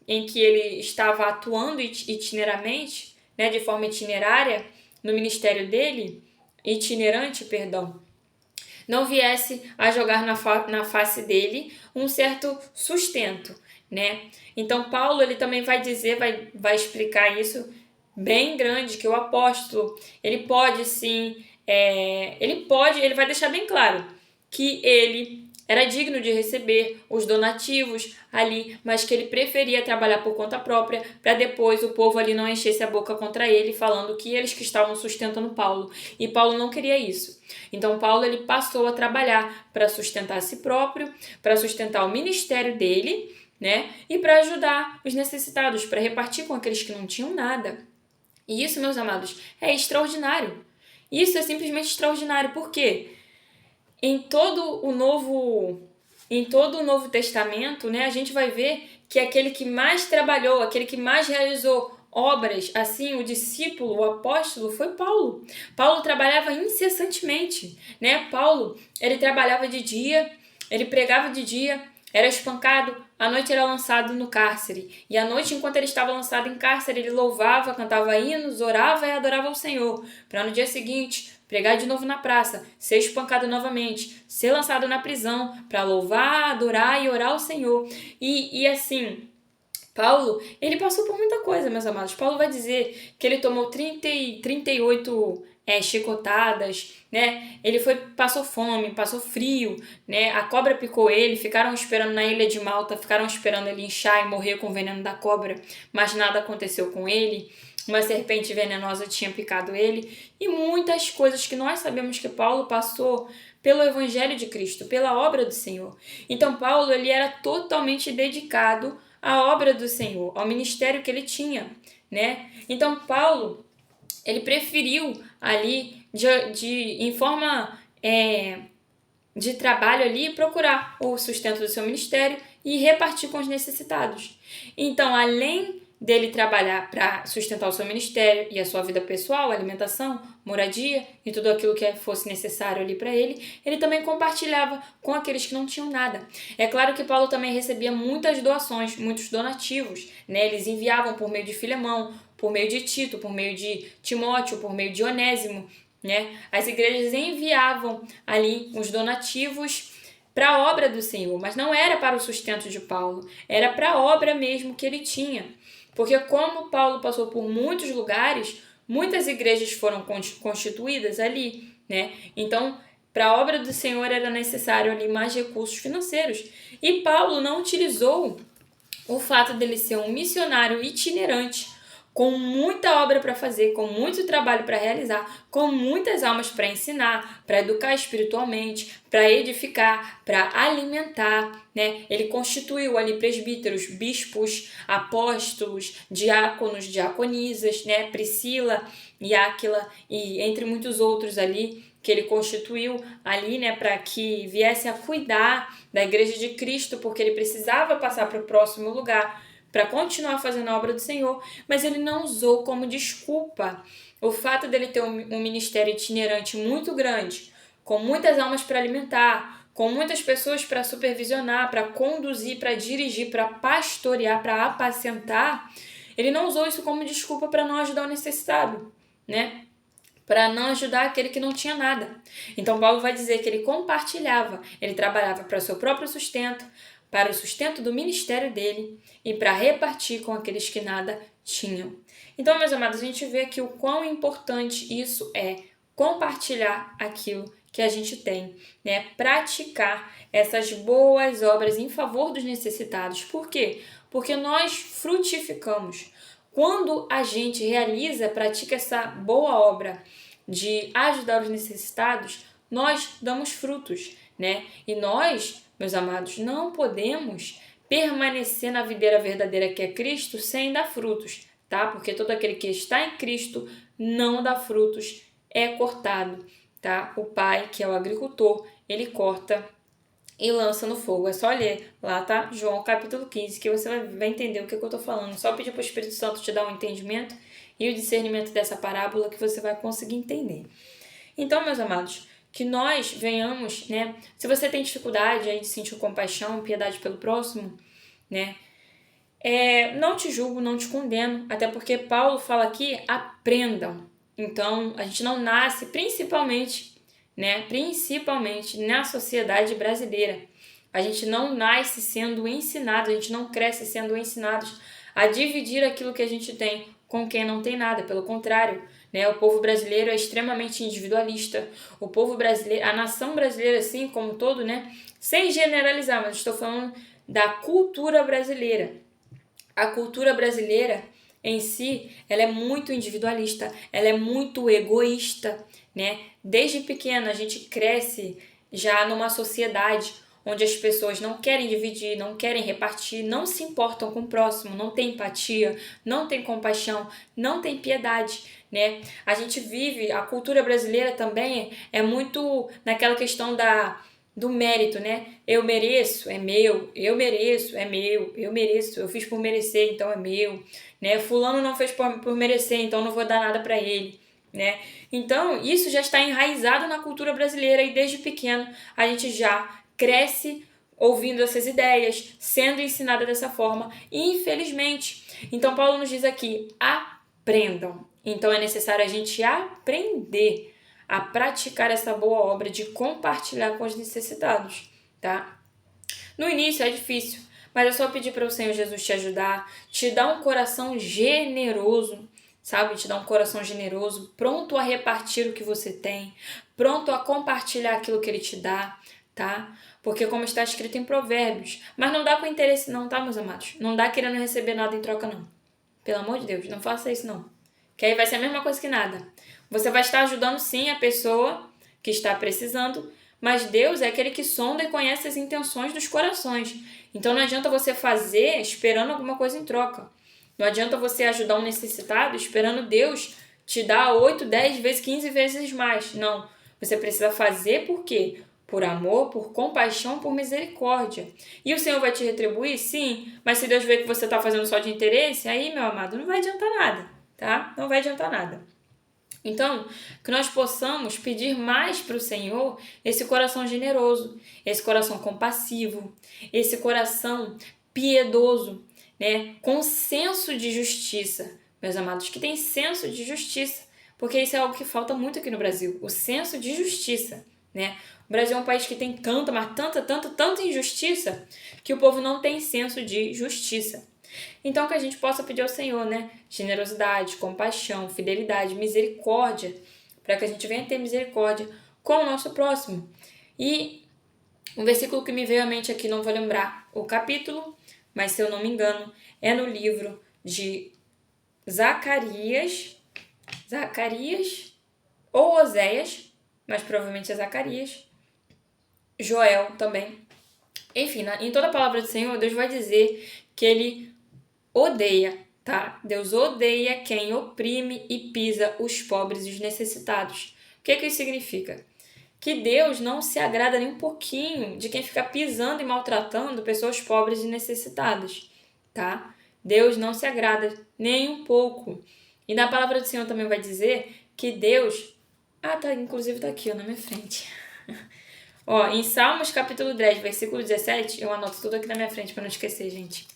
em que ele estava atuando itineramente, né, de forma itinerária no ministério dele, itinerante, perdão, não viesse a jogar na face dele um certo sustento, né? Então Paulo ele também vai dizer, vai explicar isso bem grande, que o apóstolo ele pode sim, ele vai deixar bem claro que ele era digno de receber os donativos ali, mas que ele preferia trabalhar por conta própria para depois o povo ali não enchesse a boca contra ele, falando que eles que estavam sustentando Paulo. E Paulo não queria isso. Então Paulo ele passou a trabalhar para sustentar a si próprio, para sustentar o ministério dele, né? E para ajudar os necessitados, para repartir com aqueles que não tinham nada. E isso, meus amados, é extraordinário. Isso é simplesmente extraordinário. Por quê? Em todo o Novo Testamento, né, a gente vai ver que aquele que mais trabalhou, aquele que mais realizou obras, assim, o discípulo, o apóstolo, foi Paulo. Paulo trabalhava incessantemente, né? Paulo, ele trabalhava de dia, ele pregava de dia, era espancado, à noite era lançado no cárcere. E à noite, enquanto ele estava lançado em cárcere, ele louvava, cantava hinos, orava e adorava ao Senhor. Para no dia seguinte pregar de novo na praça, ser espancado novamente, ser lançado na prisão para louvar, adorar e orar ao Senhor. E assim, Paulo, ele passou por muita coisa, meus amados. Paulo vai dizer que ele tomou 38 chicotadas, né? Ele passou fome, passou frio, né? A cobra picou ele, ficaram esperando na ilha de Malta, ficaram esperando ele inchar e morrer com o veneno da cobra, mas nada aconteceu com ele. Uma serpente venenosa tinha picado ele e muitas coisas que nós sabemos que Paulo passou pelo Evangelho de Cristo, pela obra do Senhor. Então Paulo ele era totalmente dedicado à obra do Senhor, ao ministério que ele tinha, né? Então Paulo ele preferiu ali em forma de trabalho ali procurar o sustento do seu ministério e repartir com os necessitados. Então, além dele trabalhar para sustentar o seu ministério e a sua vida pessoal, alimentação, moradia e tudo aquilo que fosse necessário ali para ele, ele também compartilhava com aqueles que não tinham nada. É claro que Paulo também recebia muitas doações, muitos donativos, né? Eles enviavam por meio de Filemão, por meio de Tito, por meio de Timóteo, por meio de Onésimo, né? As igrejas enviavam ali os donativos para a obra do Senhor, mas não era para o sustento de Paulo, era para a obra mesmo que ele tinha. Porque como Paulo passou por muitos lugares, muitas igrejas foram constituídas ali, né? Então, para a obra do Senhor era necessário ali mais recursos financeiros. E Paulo não utilizou o fato dele ser um missionário itinerante, com muita obra para fazer, com muito trabalho para realizar, com muitas almas para ensinar, para educar espiritualmente, para edificar, para alimentar, né? Ele constituiu ali presbíteros, bispos, apóstolos, diáconos, diaconisas, né? Priscila e Áquila e entre muitos outros ali que ele constituiu ali, né, para que viesse a cuidar da igreja de Cristo, porque ele precisava passar para o próximo lugar para continuar fazendo a obra do Senhor, mas ele não usou como desculpa o fato dele ter um ministério itinerante muito grande, com muitas almas para alimentar, com muitas pessoas para supervisionar, para conduzir, para dirigir, para pastorear, para apacentar. Ele não usou isso como desculpa para não ajudar o necessitado, né? Para não ajudar aquele que não tinha nada. Então Paulo vai dizer que ele compartilhava, ele trabalhava para o seu próprio sustento, para o sustento do ministério dele e para repartir com aqueles que nada tinham. Então, meus amados, a gente vê aqui o quão importante isso é, compartilhar aquilo que a gente tem, né? Praticar essas boas obras em favor dos necessitados. Por quê? Porque nós frutificamos. Quando a gente pratica essa boa obra de ajudar os necessitados, nós damos frutos, né? E nós, meus amados, não podemos permanecer na videira verdadeira que é Cristo sem dar frutos, tá? Porque todo aquele que está em Cristo não dá frutos, é cortado, tá? O Pai, que é o agricultor, ele corta e lança no fogo. É só ler lá, tá? João capítulo 15, que você vai entender o que eu tô falando. Só pedir para o Espírito Santo te dar um entendimento e o discernimento dessa parábola que você vai conseguir entender. Então, meus amados, que nós venhamos, né? Se você tem dificuldade aí de sentir compaixão, piedade pelo próximo, né? Não te julgo, não te condeno, até porque Paulo fala aqui, aprendam. Então, a gente não nasce, principalmente na sociedade brasileira. A gente não nasce sendo ensinado, a gente não cresce sendo ensinados a dividir aquilo que a gente tem com quem não tem nada. Pelo contrário, o povo brasileiro é extremamente individualista. O povo brasileiro, a nação brasileira, assim como um todo, sem generalizar, mas estou falando da cultura brasileira. A cultura brasileira em si, ela é muito individualista, ela é muito egoísta, Desde pequena a gente cresce já numa sociedade onde as pessoas não querem dividir, não querem repartir, não se importam com o próximo, não tem empatia, não tem compaixão, não tem piedade, A gente vive, a cultura brasileira também é muito naquela questão do mérito, Eu mereço, é meu, eu mereço, é meu, eu mereço, eu fiz por merecer, então é meu, Fulano não fez por merecer, então não vou dar nada para ele, Então, isso já está enraizado na cultura brasileira e desde pequeno a gente já cresce ouvindo essas ideias, sendo ensinada dessa forma, infelizmente. Então, Paulo nos diz aqui, aprendam. Então, é necessário a gente aprender a praticar essa boa obra de compartilhar com os necessitados, tá? No início é difícil, mas é só pedir para o Senhor Jesus te ajudar, te dar um coração generoso, sabe? Te dar um coração generoso, pronto a repartir o que você tem, pronto a compartilhar aquilo que Ele te dá, tá? Porque como está escrito em Provérbios, mas não dá com interesse não, tá, meus amados? Não dá querendo receber nada em troca não. Pelo amor de Deus, não faça isso não. Que aí vai ser a mesma coisa que nada. Você vai estar ajudando sim a pessoa que está precisando, mas Deus é aquele que sonda e conhece as intenções dos corações. Então não adianta você fazer esperando alguma coisa em troca. Não adianta você ajudar um necessitado esperando Deus te dar 8, 10 vezes, 15 vezes mais. Não. Você precisa fazer por quê? Por amor, por compaixão, por misericórdia. E o Senhor vai te retribuir? Sim. Mas se Deus vê que você está fazendo só de interesse, aí, meu amado, não vai adiantar nada, tá? Não vai adiantar nada. Então, que nós possamos pedir mais para o Senhor esse coração generoso, esse coração compassivo, esse coração piedoso, com senso de justiça, meus amados, que tem senso de justiça, porque isso é algo que falta muito aqui no Brasil, o senso de justiça, O Brasil é um país que tem tanta injustiça, que o povo não tem senso de justiça. Então, que a gente possa pedir ao Senhor, generosidade, compaixão, fidelidade, misericórdia, para que a gente venha ter misericórdia com o nosso próximo. E um versículo que me veio à mente aqui, não vou lembrar o capítulo, mas se eu não me engano, é no livro de Zacarias ou Oséias, mas provavelmente é Zacarias, Joel também. Enfim, em toda a palavra do Senhor, Deus vai dizer que Ele odeia, tá? Deus odeia quem oprime e pisa os pobres e os necessitados. O que isso significa? Que Deus não se agrada nem um pouquinho de quem fica pisando e maltratando pessoas pobres e necessitadas, tá? Deus não se agrada nem um pouco. E na palavra do Senhor também vai dizer que Deus... inclusive tá aqui, na minha frente. Em Salmos capítulo 10, versículo 17, eu anoto tudo aqui na minha frente para não esquecer, gente.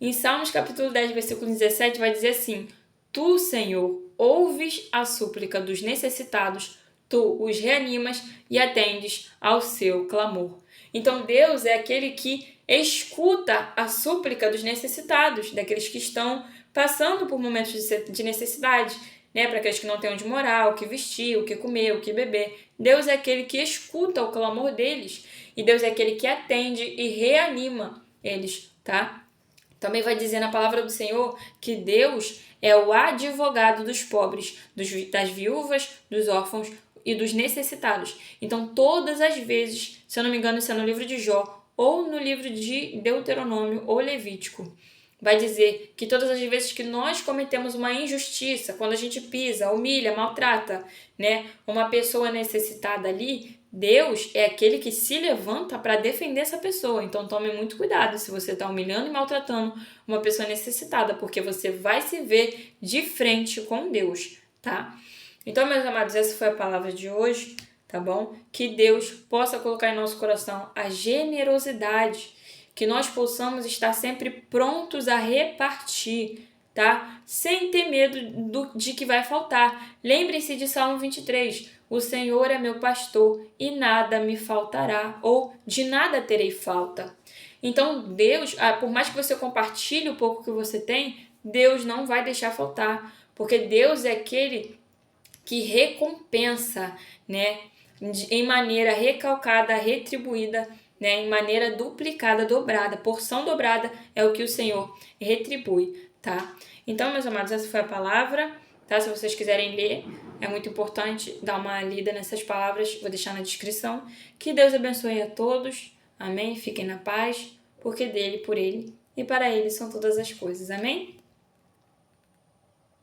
Em Salmos capítulo 10, versículo 17, vai dizer assim: Tu, Senhor, ouves a súplica dos necessitados, tu os reanimas e atendes ao seu clamor. Então, Deus é aquele que escuta a súplica dos necessitados, daqueles que estão passando por momentos de necessidade, para aqueles que não têm onde morar, o que vestir, o que comer, o que beber. Deus é aquele que escuta o clamor deles e Deus é aquele que atende e reanima eles, tá? Também vai dizer na palavra do Senhor que Deus é o advogado dos pobres, das viúvas, dos órfãos e dos necessitados. Então, todas as vezes, se eu não me engano, isso é no livro de Jó ou no livro de Deuteronômio ou Levítico, vai dizer que todas as vezes que nós cometemos uma injustiça, quando a gente pisa, humilha, maltrata, uma pessoa necessitada ali, Deus é aquele que se levanta para defender essa pessoa. Então tome muito cuidado se você está humilhando e maltratando uma pessoa necessitada, porque você vai se ver de frente com Deus, tá? Então, meus amados, essa foi a palavra de hoje, tá bom? Que Deus possa colocar em nosso coração a generosidade, que nós possamos estar sempre prontos a repartir, tá? Sem ter medo de que vai faltar. Lembrem-se de Salmo 23. O Senhor é meu pastor e nada me faltará, ou de nada terei falta. Então, Deus, por mais que você compartilhe o pouco que você tem, Deus não vai deixar faltar, porque Deus é aquele que recompensa, né, em maneira recalcada, retribuída, né, em maneira duplicada, dobrada, porção dobrada é o que o Senhor retribui, tá? Então, meus amados, essa foi a palavra, tá? Se vocês quiserem ler, é muito importante dar uma lida nessas palavras, vou deixar na descrição. Que Deus abençoe a todos, amém? Fiquem na paz, porque dele, por ele e para ele são todas as coisas, amém?